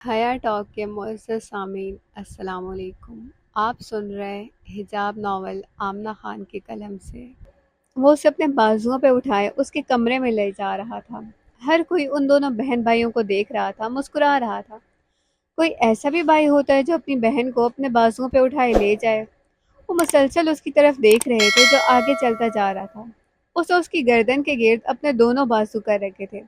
حیا ٹاک کے معزز سامعین السلام علیکم۔ آپ سن رہے ہیں حجاب ناول آمنہ خان کی قلم سے۔ وہ اسے اپنے بازوؤں پہ اٹھائے اس کے کمرے میں لے جا رہا تھا۔ ہر کوئی ان دونوں بہن بھائیوں کو دیکھ رہا تھا، مسکرا رہا تھا۔ کوئی ایسا بھی بھائی ہوتا ہے جو اپنی بہن کو اپنے بازوؤں پہ اٹھائے لے جائے؟ وہ مسلسل اس کی طرف دیکھ رہے تھے جو آگے چلتا جا رہا تھا۔ اسے اس کی گردن کے گرد اپنے دونوں بازو کر رکھے تھے۔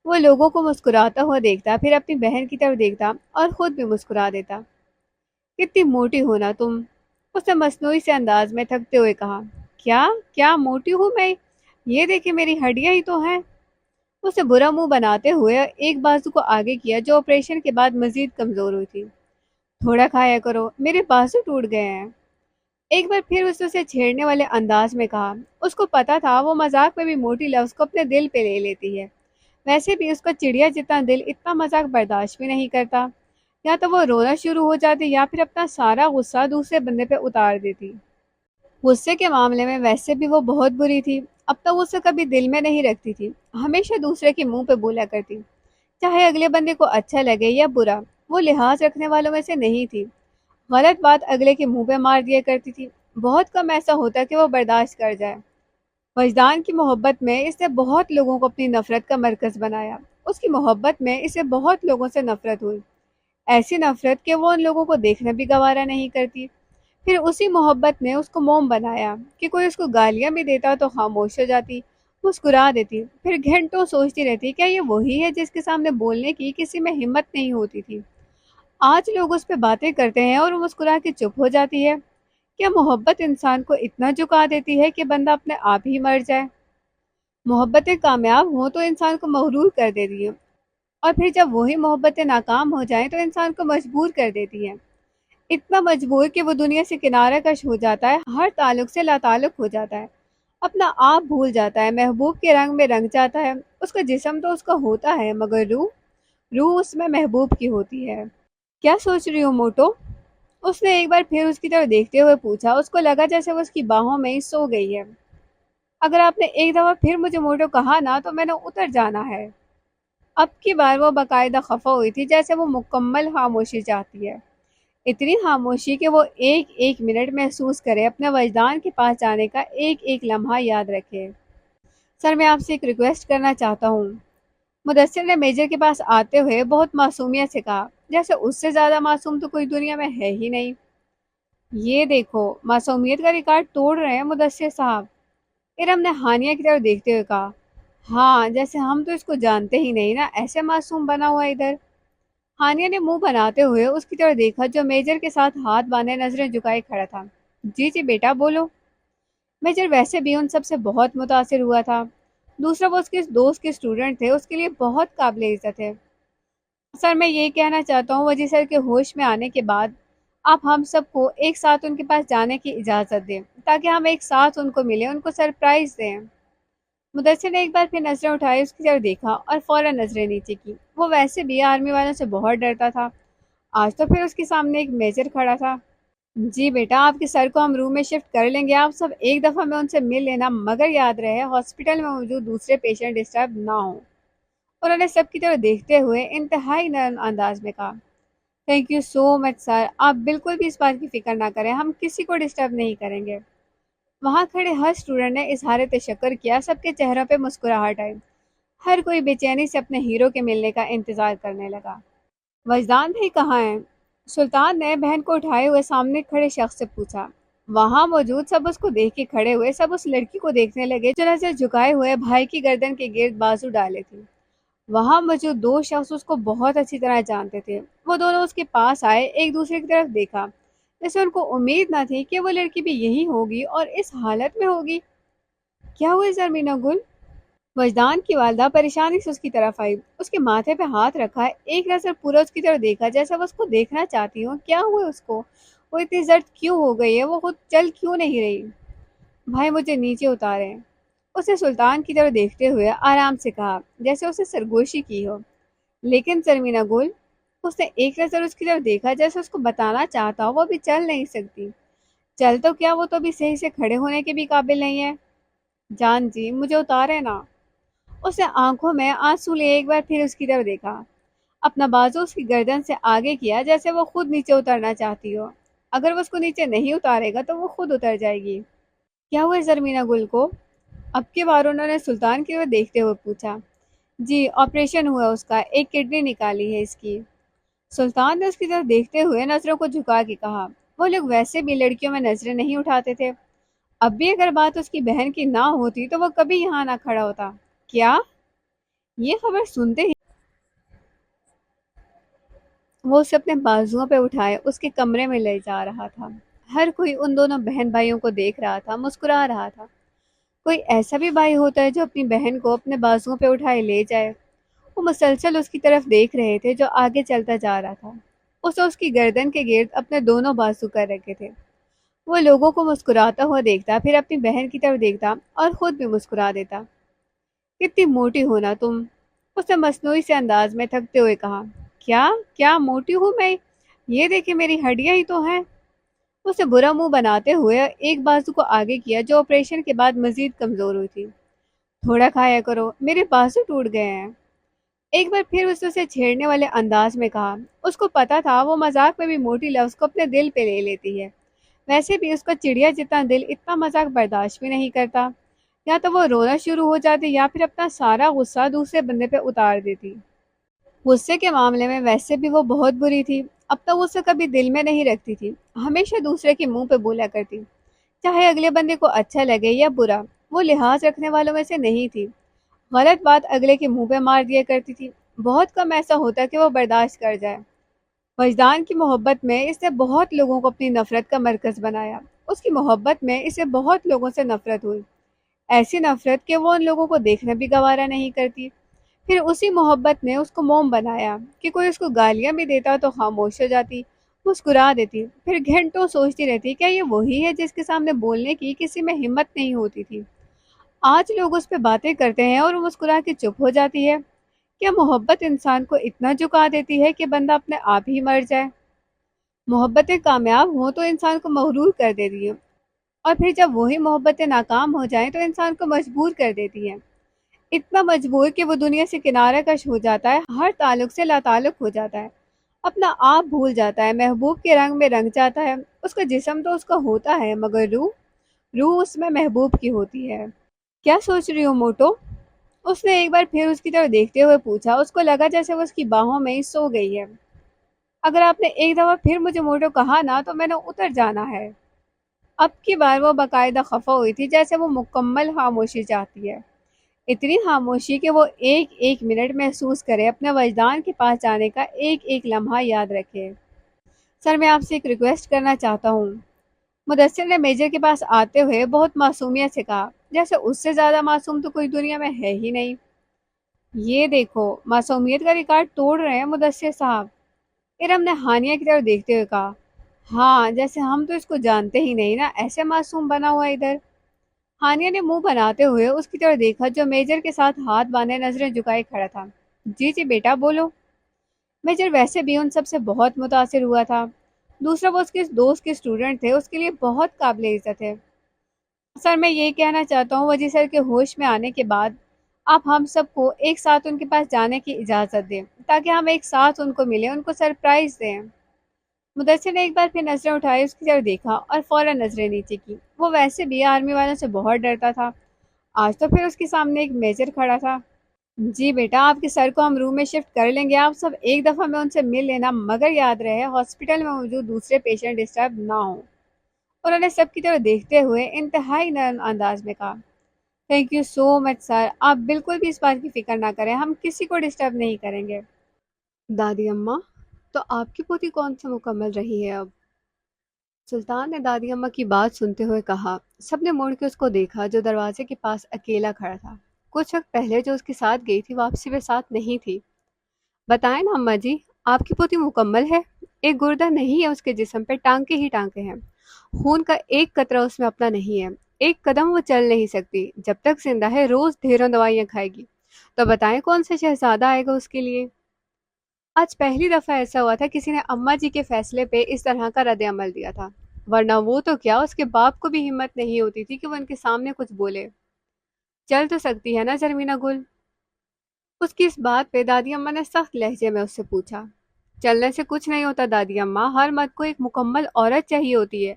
وہ لوگوں کو مسکراتا ہوا دیکھتا، پھر اپنی بہن کی طرف دیکھتا اور خود بھی مسکرا دیتا۔ کتنی موٹی ہو نا تم، اس نے مصنوعی سے انداز میں تھکتے ہوئے کہا۔ کیا کیا موٹی ہوں میں؟ یہ دیکھیں میری ہڈیاں ہی تو ہیں۔ اسے برا منہ بناتے ہوئے ایک بازو کو آگے کیا جو آپریشن کے بعد مزید کمزور ہوئی تھی۔ تھوڑا کھایا کرو، میرے بازو ٹوٹ گئے ہیں۔ ایک بار پھر اس نے اسے چھیڑنے والے انداز میں کہا۔ اس کو پتا تھا وہ مذاق میں بھی موٹی لفظ کو اپنے دل پہ لے لیتی ہے۔ ویسے بھی اس کا چڑیا جتنا دل اتنا مذاق برداشت بھی نہیں کرتا۔ یا تو وہ رونا شروع ہو جاتی یا پھر اپنا سارا غصہ دوسرے بندے پہ اتار دیتی۔ غصے کے معاملے میں ویسے بھی وہ بہت بری تھی۔ اب تو وہ اسے کبھی دل میں نہیں رکھتی تھی، ہمیشہ دوسرے کے منہ پہ بولا کرتی، چاہے اگلے بندے کو اچھا لگے یا برا۔ وہ لحاظ رکھنے والوں میں سے نہیں تھی، غلط بات اگلے کے منہ پہ مار دیا کرتی تھی۔ بہت کم ایسا ہوتا کہ وہ برداشت کر جائے۔ وجدان کی محبت میں اس نے بہت لوگوں کو اپنی نفرت کا مرکز بنایا۔ اس کی محبت میں اسے بہت لوگوں سے نفرت ہوئی، ایسی نفرت کہ وہ ان لوگوں کو دیکھنا بھی گوارا نہیں کرتی۔ پھر اسی محبت نے اس کو موم بنایا کہ کوئی اس کو گالیاں بھی دیتا تو خاموش ہو جاتی، مسکرا دیتی، پھر گھنٹوں سوچتی رہتی کیا یہ وہی ہے جس کے سامنے بولنے کی کسی میں ہمت نہیں ہوتی تھی۔ آج لوگ اس پہ باتیں کرتے ہیں اور وہ مسکرا کے چپ ہو جاتی ہے۔ کیا محبت انسان کو اتنا جھکا دیتی ہے کہ بندہ اپنے آپ ہی مر جائے؟ محبتیں کامیاب ہوں تو انسان کو مغرور کر دیتی ہیں، اور پھر جب وہی محبتیں ناکام ہو جائیں تو انسان کو مجبور کر دیتی ہیں، اتنا مجبور کہ وہ دنیا سے کنارہ کش ہو جاتا ہے، ہر تعلق سے لا تعلق ہو جاتا ہے، اپنا آپ بھول جاتا ہے، محبوب کے رنگ میں رنگ جاتا ہے۔ اس کا جسم تو اس کا ہوتا ہے مگر روح اس میں محبوب کی ہوتی ہے۔ کیا سوچ رہی ہو موٹو؟ اس نے ایک بار پھر اس کی طرف دیکھتے ہوئے پوچھا۔ اس کو لگا جیسے وہ اس کی باہوں میں ہی سو گئی ہے۔ اگر آپ نے ایک دفعہ پھر مجھے موٹو کہا نا تو میں نے اتر جانا ہے۔ اب کی بار وہ باقاعدہ خفا ہوئی تھی، جیسے وہ مکمل خاموشی چاہتی ہے، اتنی خاموشی کہ وہ ایک ایک منٹ محسوس کرے، اپنے وجدان کے پاس جانے کا ایک ایک لمحہ یاد رکھے۔ سر میں آپ سے ایک ریکویسٹ کرنا چاہتا ہوں، مدثر نے میجر کے پاس آتے ہوئے بہت معصومیت سے کہا، جیسے اس سے زیادہ معصوم تو کوئی دنیا میں ہے ہی نہیں۔ یہ دیکھو، معصومیت کا ریکارڈ توڑ رہے ہیں مدثر صاحب، ارم نے ہانیہ کی طرف دیکھتے ہوئے کہا۔ ہاں، جیسے ہم تو اس کو جانتے ہی نہیں نا، ایسے معصوم بنا ہوا ادھر۔ ہانیہ نے منہ بناتے ہوئے اس کی طرف دیکھا جو میجر کے ساتھ ہاتھ باندھے نظریں جھکائے کھڑا تھا۔ جی جی بیٹا بولو۔ میجر ویسے بھی ان سب سے بہت متاثر ہوا تھا، دوسرا وہ اس کے دوست کے اسٹوڈنٹ تھے، اس کے لیے بہت قابل عزت ہے۔ سر میں یہ کہنا چاہتا ہوں، وجہ سر کے ہوش میں آنے کے بعد آپ ہم سب کو ایک ساتھ ان کے پاس جانے کی اجازت دیں تاکہ ہم ایک ساتھ ان کو ملیں، ان کو سرپرائز دیں۔ مدثر نے ایک بار پھر نظریں اٹھائی، اس کی طرف دیکھا اور فوراً نظریں نیچے کی۔ وہ ویسے بھی آرمی والوں سے بہت ڈرتا تھا، آج تو پھر اس کے سامنے ایک میجر کھڑا تھا۔ جی بیٹا، آپ کے سر کو ہم روم میں شفٹ کر لیں گے، آپ سب ایک دفعہ میں ان سے مل لینا، مگر یاد رہے ہاسپٹل میں موجود دوسرے پیشنٹ ڈسٹرب نہ ہوں۔ انہوں نے سب کی طرف دیکھتے ہوئے انتہائی نرم انداز میں کہا۔ تھینک یو سو مچ سر، آپ بالکل بھی اس بات کی فکر نہ کریں، ہم کسی کو ڈسٹرب نہیں کریں گے۔ وہاں کھڑے ہر اسٹوڈنٹ نے اظہار تشکر کیا، سب کے چہروں پہ مسکراہٹ آئی، ہر کوئی بے چینی سے اپنے ہیرو کے ملنے کا انتظار کرنے لگا۔ وجدان بھائی کہاں ہیں؟ سلطان نے بہن کو اٹھائے ہوئے سامنے کھڑے شخص سے پوچھا۔ وہاں موجود سب اس کو دیکھ کے کھڑے ہوئے، سب اس لڑکی کو دیکھنے لگے جو نظر جھکائے ہوئے بھائی کی گردن کے گرد بازو ڈالے تھی۔ وہاں موجود دو شخص اس کو بہت اچھی طرح جانتے تھے، وہ دونوں اس کے پاس آئے، ایک دوسرے کی طرف دیکھا، جیسے ان کو امید نہ تھی کہ وہ لڑکی بھی یہی ہوگی اور اس حالت میں ہوگی۔ کیا ہوئے زرمینہ گل؟ وجدان کی والدہ پریشانی سے اس کی طرف آئی، اس کے ماتھے پہ ہاتھ رکھا، ایک نظر پورا اس کی طرف دیکھا جیسے وہ اس کو دیکھنا چاہتی ہوں۔ کیا ہوئے اس کو؟ وہ اتنی زرد کیوں ہو گئی ہے؟ وہ خود چل کیوں نہیں رہی؟ بھائی مجھے نیچے اتاریں، اسے سلطان کی طرف دیکھتے ہوئے آرام سے کہا، جیسے اسے سرگوشی کی ہو۔ لیکن زرمینہ گل، اس نے ایک نظر اس کی طرف دیکھا جیسے اس کو بتانا چاہتا ہو وہ بھی چل نہیں سکتی۔ چل تو کیا، وہ تو بھی صحیح سے کھڑے ہونے کے بھی قابل نہیں ہے۔ جان جی مجھے اتارے نا۔ اس نے آنکھوں میں آنسو لیے ایک بار پھر اس کی طرف دیکھا۔ اپنا بازو اس کی گردن سے آگے کیا جیسے وہ خود نیچے اترنا چاہتی ہو۔ اگر وہ اس کو نیچے نہیں اتارے گا تو وہ خود اتر جائے گی۔ کیا ہوا زرمینہ گل کو؟ اب کے بار انہوں نے سلطان کی طرف دیکھتے ہوئے پوچھا۔ جی آپریشن ہوا اس کا، ایک کڈنی نکالی ہے اس کی۔ سلطان نے اس کی طرف دیکھتے ہوئے نظروں کو جھکا کے کہا۔ وہ لوگ ویسے بھی لڑکیوں میں نظریں نہیں اٹھاتے تھے، اب بھی اگر بات اس کی بہن کی نہ ہوتی تو وہ کبھی یہاں نہ کھڑا ہوتا۔ کیا؟ یہ خبر سنتے ہی وہ اسے اپنے بازوؤں پہ اٹھائے اس کے کمرے میں لے جا رہا تھا۔ ہر کوئی ان دونوں بہن بھائیوں کو دیکھ رہا تھا، مسکرا رہا تھا۔ کوئی ایسا بھی بھائی ہوتا ہے جو اپنی بہن کو اپنے بازوؤں پہ اٹھائے لے جائے؟ وہ مسلسل اس کی طرف دیکھ رہے تھے جو آگے چلتا جا رہا تھا۔ اسے اس کی گردن کے گرد اپنے دونوں بازو کر رکھے تھے۔ وہ لوگوں کو مسکراتا ہوا دیکھتا، پھر اپنی بہن کی طرف دیکھتا اور خود بھی مسکرا دیتا۔ کتنی موٹی ہونا تم، اس نے مصنوعی سے انداز میں تھکتے ہوئے کہا۔ کیا کیا موٹی ہوں میں؟ یہ دیکھے میری ہڈیاں ہی تو ہیں۔ اسے برا منہ بناتے ہوئے ایک بازو کو آگے کیا جو آپریشن کے بعد مزید کمزور ہوئی تھی۔ تھوڑا کھایا کرو، میرے بازو ٹوٹ گئے ہیں۔ ایک بار پھر اس نے اسے چھیڑنے والے انداز میں کہا۔ اس کو پتا تھا وہ مذاق میں بھی موٹی لفظ کو اپنے دل پہ لے لیتی ہے، ویسے بھی اس کا چڑیا جتنا دل اتنا مذاق برداشت بھی نہیں کرتا۔ یا تو وہ رونا شروع ہو جاتی یا پھر اپنا سارا غصہ دوسرے بندے پہ اتار دیتی۔ غصے کے معاملے میں ویسے بھی وہ بہت بری تھی، اپنا غصہ کبھی دل میں نہیں رکھتی تھی، ہمیشہ دوسرے کے منہ پہ بولا کرتی، چاہے اگلے بندے کو اچھا لگے یا برا۔ وہ لحاظ رکھنے والوں میں سے نہیں تھی، غلط بات اگلے کے منہ پہ مار دیا کرتی تھی۔ بہت کم ایسا ہوتا کہ وہ برداشت کر جائے۔ وجدان کی محبت میں اس نے بہت لوگوں کو اپنی نفرت کا مرکز بنایا۔ اس کی محبت میں اسے بہت لوگوں سے نفرت ہوئی، ایسی نفرت کہ وہ ان لوگوں کو دیکھنا بھی گوارا نہیں کرتی۔ پھر اسی محبت نے اس کو موم بنایا کہ کوئی اس کو گالیاں بھی دیتا تو خاموش ہو جاتی، مسکرا دیتی، پھر گھنٹوں سوچتی رہتی کیا یہ وہی ہے جس کے سامنے بولنے کی کسی میں ہمت نہیں ہوتی تھی۔ آج لوگ اس پہ باتیں کرتے ہیں اور وہ مسکرا کے چپ ہو جاتی ہے۔ کیا محبت انسان کو اتنا جھکا دیتی ہے کہ بندہ اپنے آپ ہی مر جائے؟ محبتیں کامیاب ہوں تو انسان کو مغرور کر دیتی ہیں، اور پھر جب وہی محبتیں ناکام ہو جائیں تو انسان کو مجبور کر دیتی ہیں، اتنا مجبور کہ وہ دنیا سے کنارہ کش ہو جاتا ہے، ہر تعلق سے لا تعلق ہو جاتا ہے، اپنا آپ بھول جاتا ہے، محبوب کے رنگ میں رنگ جاتا ہے۔ اس کا جسم تو اس کا ہوتا ہے مگر روح اس میں محبوب کی ہوتی ہے۔ کیا سوچ رہی ہو موٹو؟ اس نے ایک بار پھر اس کی طرف دیکھتے ہوئے پوچھا۔ اس کو لگا جیسے وہ اس کی باہوں میں ہی سو گئی ہے۔ اگر آپ نے ایک دفعہ پھر مجھے موٹو کہا نا تو میں نے اتر جانا ہے۔ اب کی بار وہ باقاعدہ خفا ہوئی تھی، جیسے وہ مکمل خاموشی چاہتی ہے، اتنی خاموشی کہ وہ ایک ایک منٹ محسوس کرے، اپنے وجدان کے پاس جانے کا ایک ایک لمحہ یاد رکھے۔ سر میں آپ سے ایک ریکویسٹ کرنا چاہتا ہوں، مدثر نے میجر کے پاس آتے ہوئے بہت معصومیت سے کہا، جیسے اس سے زیادہ معصوم تو کوئی دنیا میں ہے ہی نہیں۔ یہ دیکھو معصومیت کا ریکارڈ توڑ رہے ہیں مدثر صاحب، ارم نے ہانیہ کی طرف دیکھتے ہوئے کہا۔ ہاں جیسے ہم تو اس کو جانتے ہی نہیں نا، ایسے معصوم بنا ہوا ادھر۔ ہانیہ نے منہ بناتے ہوئے اس کی طرف دیکھا جو میجر کے ساتھ ہاتھ باندھے نظریں جھکائے کھڑا تھا۔ جی جی بیٹا بولو۔ میجر ویسے بھی ان سب سے بہت متاثر ہوا تھا، دوسرا وہ اس کے دوست کے اسٹوڈنٹ تھے، اس کے لیے بہت قابل عزت ہے۔ سر میں یہ کہنا چاہتا ہوں وجی سر کے ہوش میں آنے کے بعد آپ ہم سب کو ایک ساتھ ان کے پاس جانے کی اجازت دیں تاکہ ہم ایک ساتھ ان کو ملیں، ان کو سرپرائز دیں۔ مدثر نے ایک بار پھر نظریں اٹھائی، اس کی طرف دیکھا اور فوراً نظریں نیچے کی۔ وہ ویسے بھی آرمی والوں سے بہت ڈرتا تھا، آج تو پھر اس کے سامنے ایک میجر کھڑا تھا۔ جی بیٹا آپ کے سر کو ہم روم میں شفٹ کر لیں گے، آپ سب ایک دفعہ میں ان سے مل لینا، مگر یاد رہے ہاسپٹل میں موجود دوسرے پیشنٹ ڈسٹرب نہ ہوں۔ انہوں نے سب کی طرف دیکھتے ہوئے انتہائی نرم انداز میں کہا۔ تھینک یو سو مچ سر، آپ بالکل بھی اس بات کی فکر نہ کریں، ہم کسی کو ڈسٹرب نہیں کریں گے۔ دادی اماں، تو آپ کی پوتی کون سے مکمل رہی ہے اب؟ سلطان نے دادی اماں کی بات سنتے ہوئے کہا۔ سب نے مڑ کے اس کو دیکھا جو دروازے کے پاس اکیلا کھڑا تھا۔ کچھ وقت پہلے جو اس کے ساتھ گئی تھی واپسی میں ساتھ نہیں تھی۔ بتائیں نا اماں جی، آپ کی پوتی مکمل ہے؟ ایک گردہ نہیں ہے اس کے جسم پہ، ٹانکے ہی ٹانکے ہیں، خون کا ایک قطرہ اس میں اپنا نہیں ہے، ایک قدم وہ چل نہیں سکتی، جب تک زندہ ہے روز ڈھیروں دوائیاں کھائے گی۔ تو بتائیں کون سے شہزادہ آئے گا اس کے لیے؟ آج پہلی دفعہ ایسا ہوا تھا کسی نے اماں جی کے فیصلے پہ اس طرح کا رد عمل دیا تھا، ورنہ وہ تو کیا اس کے باپ کو بھی ہمت نہیں ہوتی تھی کہ وہ ان کے سامنے کچھ بولے۔ چل تو سکتی ہے نا زرمینہ گل؟ اس کی اس بات پہ دادی اماں نے سخت لہجے میں اس سے پوچھا۔ چلنے سے کچھ نہیں ہوتا دادی اماں، ہر مرد کو ایک مکمل عورت چاہیے ہوتی ہے۔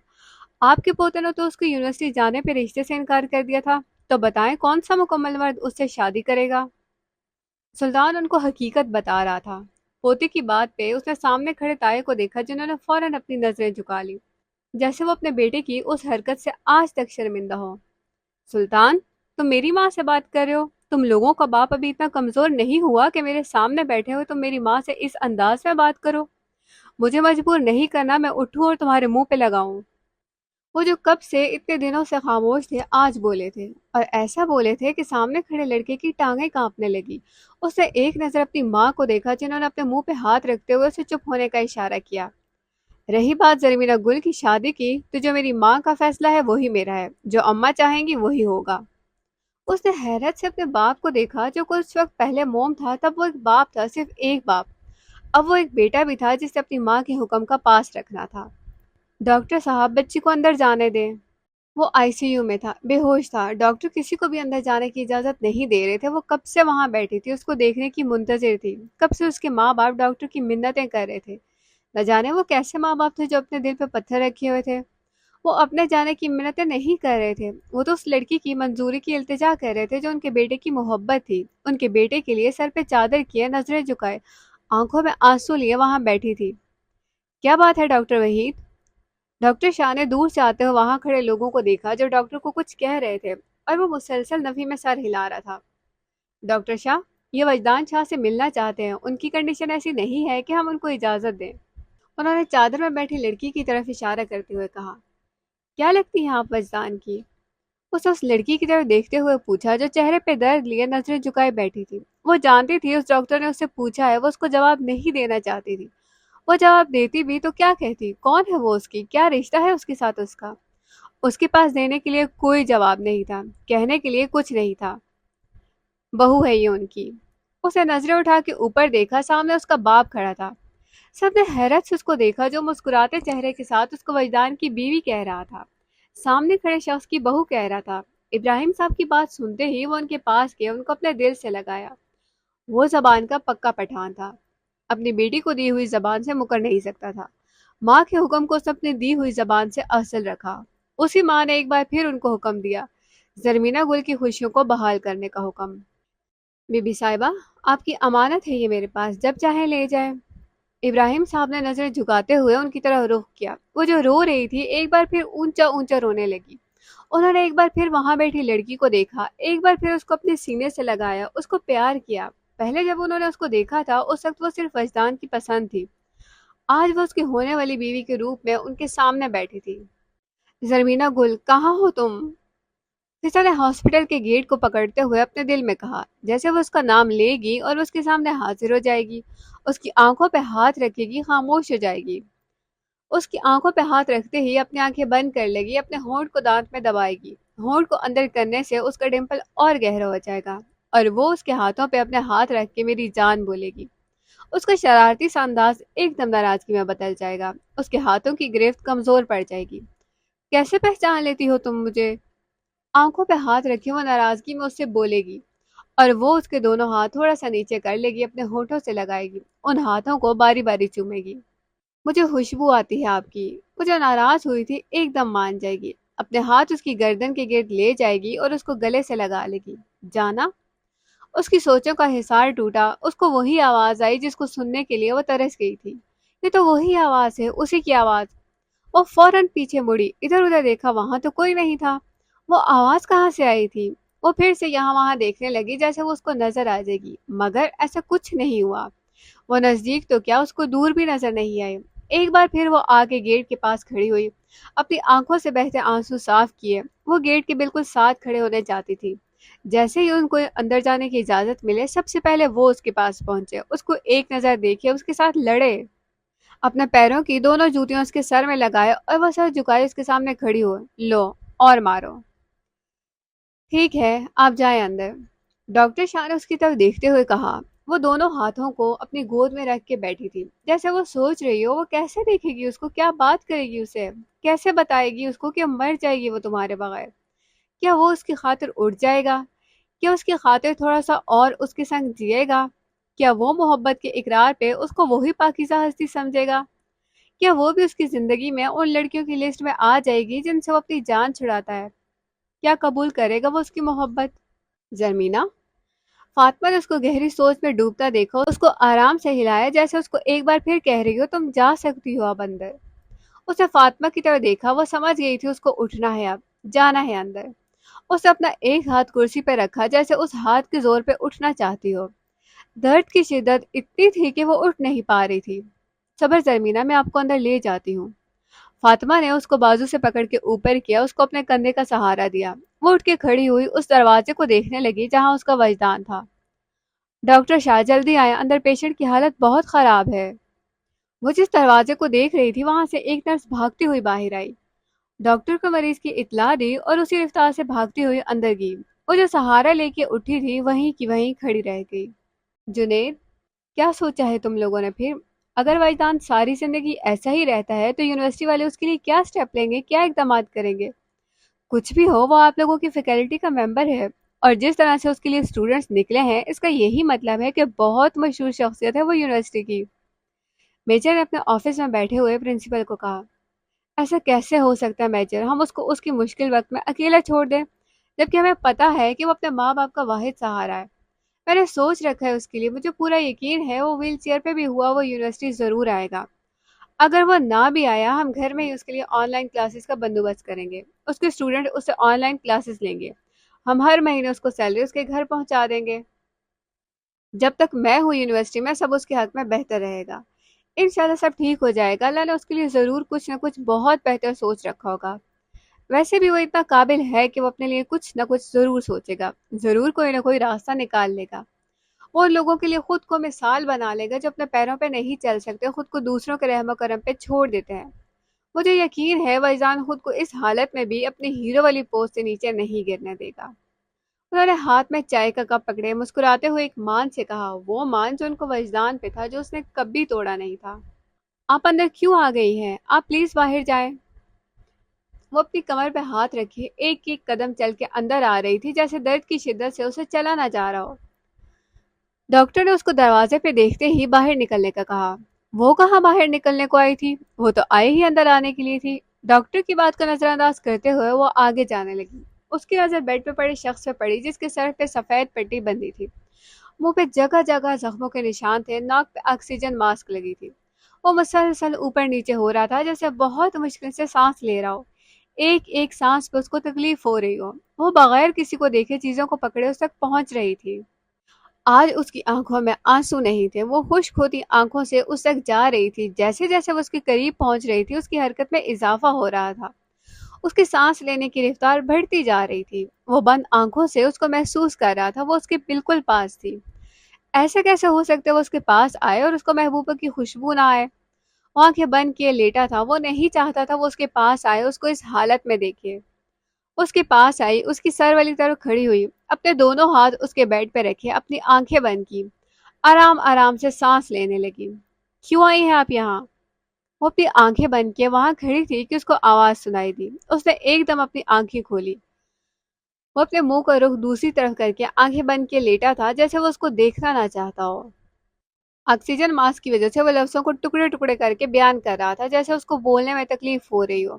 آپ کے پوتے نے تو اس کو یونیورسٹی جانے پہ رشتے سے انکار کر دیا تھا، تو بتائیں کون سا مکمل مرد اس سے شادی کرے گا؟ سلطان ان کو حقیقت بتا رہا تھا۔ پوتے کی بات پہ اس نے سامنے کھڑے تائے کو دیکھا، جنہوں نے فوراً اپنی نظریں جھکا لی، جیسے وہ اپنے بیٹے کی اس حرکت سے آج تک شرمندہ ہو۔ سلطان، تم میری ماں سے بات کر رہے ہو؟ تم لوگوں کا باپ ابھی اتنا کمزور نہیں ہوا کہ میرے سامنے بیٹھے ہوئے تم میری ماں سے اس انداز میں بات کرو؟ مجھے مجبور نہیں کرنا میں اٹھوں اور تمہارے منہ پہ لگاؤں۔ وہ جو کب سے اتنے دنوں سے خاموش تھے آج بولے تھے، اور ایسا بولے تھے کہ سامنے کھڑے لڑکے کی ٹانگیں کانپنے لگی۔ اس نے ایک نظر اپنی ماں کو دیکھا، جنہوں نے اپنے منہ پہ ہاتھ رکھتے ہوئے اسے چپ ہونے کا اشارہ کیا۔ رہی بات زرمینہ گل کی شادی کی، تو جو میری ماں کا فیصلہ ہے وہی میرا ہے، جو اماں چاہیں گی وہی ہوگا۔ اس نے حیرت سے اپنے باپ کو دیکھا، جو کچھ وقت پہلے موم تھا تب وہ ایک باپ تھا، صرف ایک باپ۔ اب وہ ایک بیٹا بھی تھا جسے اپنی ماں کے حکم کا پاس رکھنا تھا۔ ڈاکٹر صاحب، بچی کو اندر جانے دیں۔ وہ آئی سی یو میں تھا، بے ہوش تھا۔ ڈاکٹر کسی کو بھی اندر جانے کی اجازت نہیں دے رہے تھے۔ وہ کب سے وہاں بیٹھی تھی، اس کو دیکھنے کی منتظر تھی۔ کب سے اس کے ماں باپ ڈاکٹر کی منتیں کر رہے تھے۔ نہ جانے وہ کیسے ماں باپ تھے جو اپنے دل پہ پتھر رکھے ہوئے تھے۔ وہ اپنے جانے کی منتیں نہیں کر رہے تھے، وہ تو اس لڑکی کی منظوری کی التجا کر رہے تھے جو ان کے بیٹے کی محبت تھی۔ ان کے بیٹے کے لیے سر پہ چادر کیے، نظریں جھکائے، آنکھوں میں آنسو لیے وہاں بیٹھی تھی۔ کیا بات ہے ڈاکٹر وحید؟ ڈاکٹر شاہ نے دور سے آتے ہوئے وہاں کھڑے لوگوں کو دیکھا جو ڈاکٹر کو کچھ کہہ رہے تھے، اور وہ مسلسل نفی میں سر ہلا رہا تھا۔ ڈاکٹر شاہ، یہ وجدان شاہ سے ملنا چاہتے ہیں، ان کی کنڈیشن ایسی نہیں ہے کہ ہم ان کو اجازت دیں۔ انہوں نے چادر میں بیٹھی لڑکی کی طرف اشارہ کرتے ہوئے کہا۔ کیا لگتی ہیں آپ وجدان کی؟ اس لڑکی کی طرف دیکھتے ہوئے پوچھا، جو چہرے پہ درد لیے نظریں جھکائے بیٹھی تھی۔ وہ جانتی تھی اس ڈاکٹر نے اس سے پوچھا ہے، وہ اس کو جواب نہیں دینا چاہتی تھی۔ وہ جواب دیتی بھی تو کیا کہتی؟ کون ہے وہ، اس کی کیا رشتہ ہے اس کے ساتھ اس کا؟ اس کے پاس دینے کے لیے کوئی جواب نہیں تھا، کہنے کے لیے کچھ نہیں تھا۔ بہو ہے یہ ان کی۔ اس نے نظریں اٹھا کے اوپر دیکھا، سامنے اس کا باپ کھڑا تھا۔ سب نے حیرت سے اس کو دیکھا، جو مسکراتے چہرے کے ساتھ اس کو وجدان کی بیوی کہہ رہا تھا، سامنے کھڑے شخص کی بہو کہہ رہا تھا۔ ابراہیم صاحب کی بات سنتے ہی وہ ان کے پاس گئے، ان کو اپنے دل سے لگایا۔ وہ زبان کا پکا پٹھان تھا، اپنی بیٹی کو دی ہوئی زبان سے مکر نہیں سکتا تھا۔ ماں کے حکم کو اس نے اپنی دی ہوئی زبان سے اصل رکھا۔ اسی ماں نے ایک بار پھر ان کو حکم دیا، زرمینہ گل کی خوشیوں کو بحال کرنے کا حکم۔ بی بی صاحبہ، آپ کی امانت ہے یہ میرے پاس، جب چاہیں لے جائیں۔ ابراہیم صاحب نے نظر جھکاتے ہوئے ان کی طرف رخ کیا۔ وہ جو رو رہی تھی ایک بار پھر اونچا اونچا رونے لگی۔ انہوں نے ایک بار پھر وہاں بیٹھی لڑکی کو دیکھا، ایک بار پھر اس کو اپنے سینے سے لگایا، اس کو پیار کیا۔ پہلے جب انہوں نے اس کو دیکھا تھا اس وقت وہ صرف وجدان کی پسند تھی، آج وہ اس کی ہونے والی بیوی کے روپ میں ان کے سامنے بیٹھی تھی۔ زرمینہ گل، کہاں ہو تم؟ فضا نے ہاسپٹل کے گیٹ کو پکڑتے ہوئے اپنے دل میں کہا، جیسے وہ اس کا نام لے گی اور اس کے سامنے حاضر ہو جائے گی، اس کی آنکھوں پہ ہاتھ رکھے گی، خاموش ہو جائے گی۔ اس کی آنکھوں پہ ہاتھ رکھتے ہی اپنی آنکھیں بند کر لے گی، اپنے ہونٹ کو دانت میں دبائے گی۔ ہونٹ کو اندر کرنے سے اس کا ڈمپل اور گہرا ہو جائے گا، اور وہ اس کے ہاتھوں پہ اپنے ہاتھ رکھ کے میری جان بولے گی۔ اس کا شرارتی سا انداز ایک دم ناراضگی میں بدل جائے گا، اس کے ہاتھوں کی گرفت کمزور پڑ جائے گی۔ کیسے پہچان لیتی ہو تم مجھے؟ آنکھوں پہ ہاتھ رکھے وہ ناراضگی میں اس سے بولے گی، اور وہ اس کے دونوں ہاتھ تھوڑا سا نیچے کر لے گی، اپنے ہونٹوں سے لگائے گی، ان ہاتھوں کو باری باری چومے گی۔ مجھے خوشبو آتی ہے آپ کی۔ وہ جو ناراض ہوئی تھی ایک دم مان جائے گی، اپنے ہاتھ اس کی گردن کے گرد لے جائے گی اور اس کو گلے سے لگا لے گی۔ جانا؟ اس کی سوچوں کا حصار ٹوٹا، اس کو وہی آواز آئی جس کو سننے کے لیے وہ ترس گئی تھی۔ یہ تو وہی آواز ہے، اسی کی آواز۔ وہ فوراً پیچھے مڑی، ادھر ادھر دیکھا، وہاں تو کوئی نہیں تھا۔ وہ آواز کہاں سے آئی تھی؟ وہ پھر سے یہاں وہاں دیکھنے لگی جیسے وہ اس کو نظر آ جائے گی، مگر ایسا کچھ نہیں ہوا۔ وہ نزدیک تو کیا، اس کو دور بھی نظر نہیں آئے۔ ایک بار پھر وہ آ کے گیٹ کے پاس کھڑی ہوئی، اپنی آنکھوں سے بہتے آنسو صاف کیے۔ وہ گیٹ کے بالکل ساتھ کھڑے ہونے جاتی تھی۔ جیسے ہی ان کو اندر جانے کی اجازت ملے، سب سے پہلے وہ اس کے پاس پہنچے، اس کو ایک نظر دیکھے، اس کے ساتھ لڑے، اپنے پیروں کی دونوں جوتیاں اس کے سر میں لگائے، اور وہ سر جھکائے اس کے سامنے کھڑی ہو۔ لو اور مارو۔ ٹھیک ہے، آپ جائیں اندر، ڈاکٹر شاہ نے اس کی طرف دیکھتے ہوئے کہا۔ وہ دونوں ہاتھوں کو اپنی گود میں رکھ کے بیٹھی تھی، جیسے وہ سوچ رہی ہو وہ کیسے دیکھے گی اس کو، کیا بات کرے گی اسے، کیسے بتائے گی اس کو کہ مر جائے گی وہ تمہارے بغیر؟ کیا وہ اس کی خاطر اٹھ جائے گا؟ کیا اس کی خاطر تھوڑا سا اور اس کے سنگ جیے گا؟ کیا وہ محبت کے اقرار پہ اس کو وہی پاکیزہ ہستی سمجھے گا؟ کیا وہ بھی اس کی زندگی میں ان لڑکیوں کی لسٹ میں آ جائے گی جن سے وہ اپنی جان چھڑاتا ہے؟ کیا قبول کرے گا وہ اس کی محبت؟ زرمینا، فاطمہ نے اس کو گہری سوچ میں ڈوبتا دیکھا، اس کو آرام سے ہلایا جیسے اس کو ایک بار پھر کہہ رہی ہو تم جا سکتی ہو اب اندر۔ اسے فاطمہ کی طرف دیکھا، وہ سمجھ گئی تھی اس کو اٹھنا ہے، اب جانا ہے اندر۔ اس نے اپنا ایک ہاتھ کرسی پہ رکھا جیسے اس ہاتھ کے زور پہ اٹھنا چاہتی ہو۔ درد کی شدت اتنی تھی کہ وہ اٹھ نہیں پا رہی تھی۔ صبر زرمینا، میں آپ کو اندر لے جاتی ہوں۔ فاطمہ نے اس کو بازو سے پکڑ کے اوپر کیا، اس کو اپنے کندھے کا سہارا دیا۔ وہ اٹھ کے کھڑی ہوئی، اس دروازے کو دیکھنے لگی جہاں اس کا وجدان تھا۔ ڈاکٹر شاہ جلدی آئے، اندر پیشنٹ کی حالت بہت خراب ہے۔ وہ جس دروازے کو دیکھ رہی تھی وہاں سے ایک نرس بھاگتی ہوئی باہر آئی، ڈاکٹر کو مریض کی اطلاع دی اور اسی رفتار سے بھاگتی ہوئی اندر گئی۔ وہ جو سہارا لے کے اٹھی تھی وہیں کی وہیں کھڑی رہ گئی۔ جنید، کیا سوچا ہے تم لوگوں نے پھر؟ اگر وجدان ساری زندگی ایسا ہی رہتا ہے تو یونیورسٹی والے اس کے لیے کیا سٹیپ لیں گے، کیا اقدامات کریں گے؟ کچھ بھی ہو، وہ آپ لوگوں کی فیکلٹی کا ممبر ہے، اور جس طرح سے اس کے لیے اسٹوڈنٹس نکلے ہیں اس کا یہی مطلب ہے کہ بہت مشہور شخصیت ہے وہ یونیورسٹی کی۔ میجر نے اپنے آفس میں بیٹھے ہوئے پرنسپل کو کہا، ایسا کیسے ہو سکتا ہے میجر، ہم اس کو اس کی مشکل وقت میں اکیلا چھوڑ دیں جبکہ ہمیں پتہ ہے کہ وہ اپنے ماں باپ کا واحد سہارا ہے۔ میں نے سوچ رکھا ہے اس کے لیے، مجھے پورا یقین ہے وہ ویل چیئر پہ بھی ہوا وہ یونیورسٹی ضرور آئے گا۔ اگر وہ نہ بھی آیا ہم گھر میں ہی اس کے لیے آن لائن کلاسز کا بندوبست کریں گے، اس کے اسٹوڈنٹ اس سے آن لائن کلاسز لیں گے، ہم ہر مہینے اس کو سیلری اس کے گھر پہنچا دیں گے۔ جب تک میں ہوں یونیورسٹی میں سب اس کے حق میں بہتر رہے گا، انشاءاللہ سب ٹھیک ہو جائے گا، اللہ نے اس کے لیے ضرور کچھ نہ کچھ بہت بہتر سوچ رکھا ہوگا۔ ویسے بھی وہ اتنا قابل ہے کہ وہ اپنے لیے کچھ نہ کچھ ضرور سوچے گا، ضرور کوئی نہ کوئی راستہ نکال لے گا۔ وہ لوگوں کے لیے خود کو مثال بنا لے گا جو اپنے پیروں پہ نہیں چل سکتے، خود کو دوسروں کے رحم و کرم پہ چھوڑ دیتے ہیں۔ مجھے یقین ہے ویزان خود کو اس حالت میں بھی اپنی ہیرو والی پوسٹ سے نیچے نہیں گرنے دے گا۔ انہوں نے ہاتھ میں چائے کا کپ پکڑے، مسکراتے ہوئے ایک مان سے کہا، وہ مان جو ان کو وجدان پہ تھا، جو اس نے کبھی توڑا نہیں تھا۔ آپ اندر کیوں آ گئی ہیں؟ آپ پلیز باہر جائیں۔ وہ اپنی کمر پہ ہاتھ رکھے ایک ایک قدم چل کے اندر آ رہی تھی جیسے درد کی شدت سے اسے چلا نہ جا رہا ہو۔ ڈاکٹر نے اس کو دروازے پہ دیکھتے ہی باہر نکلنے کا کہا۔ وہ کہاں باہر نکلنے کو آئی تھی، وہ تو آئے ہی اندر آنے کے لیے تھی۔ ڈاکٹر کی بات کو نظر انداز کرتے ہوئے وہ آگے جانے لگی۔ اس کی نظر بیڈ پہ پڑے شخص پہ پڑی جس کے سر پہ سفید پٹی بندھی تھی، منہ پہ جگہ جگہ زخموں کے نشان تھے، ناک پہ آکسیجن ماسک لگی تھی۔ وہ مسلسل اوپر نیچے ہو رہا تھا جیسے بہت مشکل سے سانس لے رہا ہو، ایک ایک سانس پہ اس کو تکلیف ہو رہی ہو۔ وہ بغیر کسی کو دیکھے چیزوں کو پکڑے اس تک پہنچ رہی تھی۔ آج اس کی آنکھوں میں آنسو نہیں تھے، وہ خشک ہوتی آنکھوں سے اس تک جا رہی تھی۔ جیسے جیسے وہ اس کے قریب پہنچ رہی تھی اس کی حرکت میں اضافہ ہو رہا تھا، اس کی سانس لینے کی رفتار بڑھتی جا رہی تھی۔ وہ بند آنکھوں سے اس کو محسوس کر رہا تھا، وہ اس کے بالکل پاس تھی۔ ایسے کیسے ہو سکتے وہ اس کے پاس آئے اور اس کو محبوبہ کی خوشبو نہ آئے؟ وہ آنکھیں بند کیے لیٹا تھا، وہ نہیں چاہتا تھا وہ اس کے پاس آئے، اس کو اس حالت میں دیکھے۔ اس کے پاس آئی، اس کی سر والی طرف کھڑی ہوئی، اپنے دونوں ہاتھ اس کے بیڈ پہ رکھے، اپنی آنکھیں بند کی، آرام آرام سے سانس لینے لگی۔ کیوں آئی ہیں آپ یہاں؟ وہ اپنی آنکھیں بند کیے وہاں کھڑی تھی کہ اس کو آواز سنائی دی۔ اس نے ایک دم اپنی آنکھیں کھولی، وہ اپنے منہ کا رخ دوسری طرف کر کے آنکھیں بند کے لیٹا تھا جیسے وہ اس کو دیکھنا نہ چاہتا ہو۔ آکسیجن ماسک کی وجہ سے وہ لفظوں کو ٹکڑے ٹکڑے کر کے بیان کر رہا تھا جیسے اس کو بولنے میں تکلیف ہو رہی ہو۔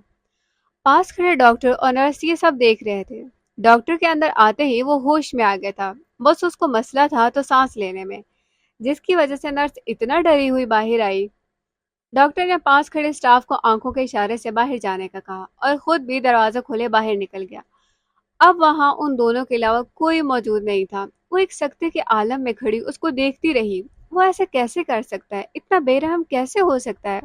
پاس کھڑے ڈاکٹر اور نرس یہ سب دیکھ رہے تھے۔ ڈاکٹر کے اندر آتے ہی وہ ہوش میں آ گیا تھا، بس اس کو مسئلہ تھا تو سانس لینے میں، جس کی وجہ سے نرس اتنا ڈری ہوئی باہر آئی۔ ڈاکٹر نے پاس کھڑے سٹاف کو آنکھوں کے اشارے سے باہر جانے کا کہا اور خود بھی دروازہ کھولے باہر نکل گیا۔ اب وہاں ان دونوں کے علاوہ کوئی موجود نہیں تھا۔ وہ ایک سکتے کے عالم میں کھڑی اس کو دیکھتی رہی۔ وہ ایسے کیسے کر سکتا ہے، اتنا بے رحم کیسے ہو سکتا ہے؟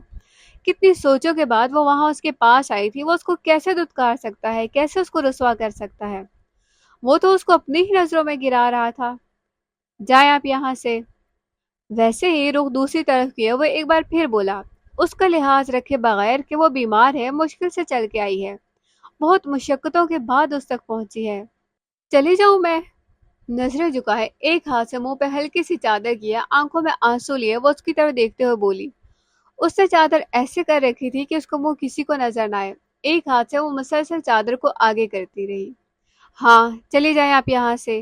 کتنی سوچوں کے بعد وہ وہاں اس کے پاس آئی تھی، وہ اس کو کیسے دھتکار سکتا ہے، کیسے اس کو رسوا کر سکتا ہے؟ وہ تو اس کو اپنی ہی نظروں میں گرا رہا تھا۔ جائیں آپ یہاں سے۔ ویسے ہی رخ دوسری طرف کیا وہ ایک بار پھر بولا، اس کا لحاظ رکھے بغیر کہ وہ بیمار ہے، مشکل سے چل کے آئی ہے، بہت مشقتوں کے بعد اس تک پہنچی ہے۔ چلی جاؤں میں؟ نظریں جھکائے ایک ہاتھ سے منہ پہ ہلکی سی چادر کیا، آنکھوں میں آنسو لیے وہ اس کی طرف دیکھتے ہوئے بولی۔ اس نے چادر ایسے کر رکھی تھی کہ اس کو منہ کسی کو نظر نہ آئے، ایک ہاتھ سے وہ مسلسل چادر کو آگے کرتی رہی۔ ہاں چلی جائیں آپ یہاں سے۔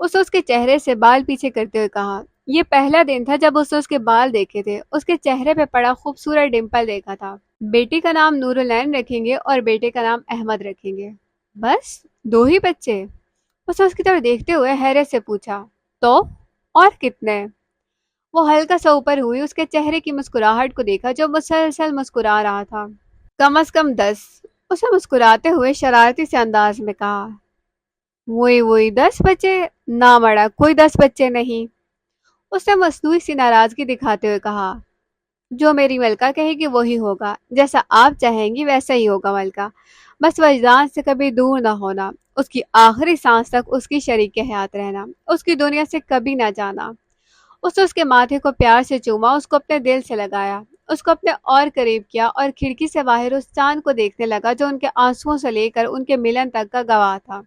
اسے اس کے چہرے سے بال پیچھے کرتے ہوئے کہا۔ یہ پہلا دن تھا جب اسے اس کے بال دیکھے تھے، اس کے چہرے پہ پڑا خوبصورت ڈمپل دیکھا تھا۔ بیٹی کا نام نور العین رکھیں گے اور بیٹے کا نام احمد رکھیں گے۔ بس 2 ہی بچے؟ اسے اس کی طرف دیکھتے ہوئے حیرت سے پوچھا۔ تو اور کتنے؟ وہ ہلکا سا اوپر ہوئی، اس کے چہرے کی مسکراہٹ کو دیکھا جو مسلسل مسکرا رہا تھا۔ کم از کم 10، اسے مسکراتے ہوئے شرارتی سے انداز میں کہا۔ وہی 10 بچے؟ نہ مڑا، کوئی 10 بچے نہیں، اس نے مصنوعی سی ناراضگی دکھاتے ہوئے کہا۔ جو میری ملکہ کہے گی وہی ہوگا، جیسا آپ چاہیں گی ویسا ہی ہوگا ملکہ، بس وجدان سے کبھی دور نہ ہونا، اس کی آخری سانس تک اس کی شریک حیات رہنا، اس کی دنیا سے کبھی نہ جانا۔ اس نے اس کے ماتھے کو پیار سے چوما، اس کو اپنے دل سے لگایا، اس کو اپنے اور قریب کیا اور کھڑکی سے باہر اس چاند کو دیکھنے لگا جو ان کے آنسوؤں سے لے کر ان کے ملن تک کا گواہ تھا۔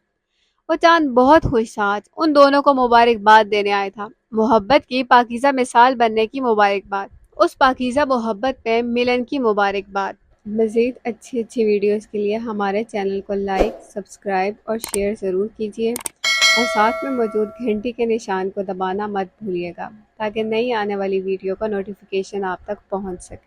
وہ چاند بہت خوش تھا، آج ان دونوں کو مبارکباد دینے آیا تھا، محبت کی پاکیزہ مثال بننے کی مبارکباد، اس پاکیزہ محبت پہ ملن کی مبارکباد۔ مزید اچھی ویڈیوز کے لیے ہمارے چینل کو لائک، سبسکرائب اور شیئر ضرور کیجیے اور ساتھ میں موجود گھنٹی کے نشان کو دبانا مت بھولیے گا تاکہ نئی آنے والی ویڈیو کا نوٹیفیکیشن آپ تک پہنچ سکے۔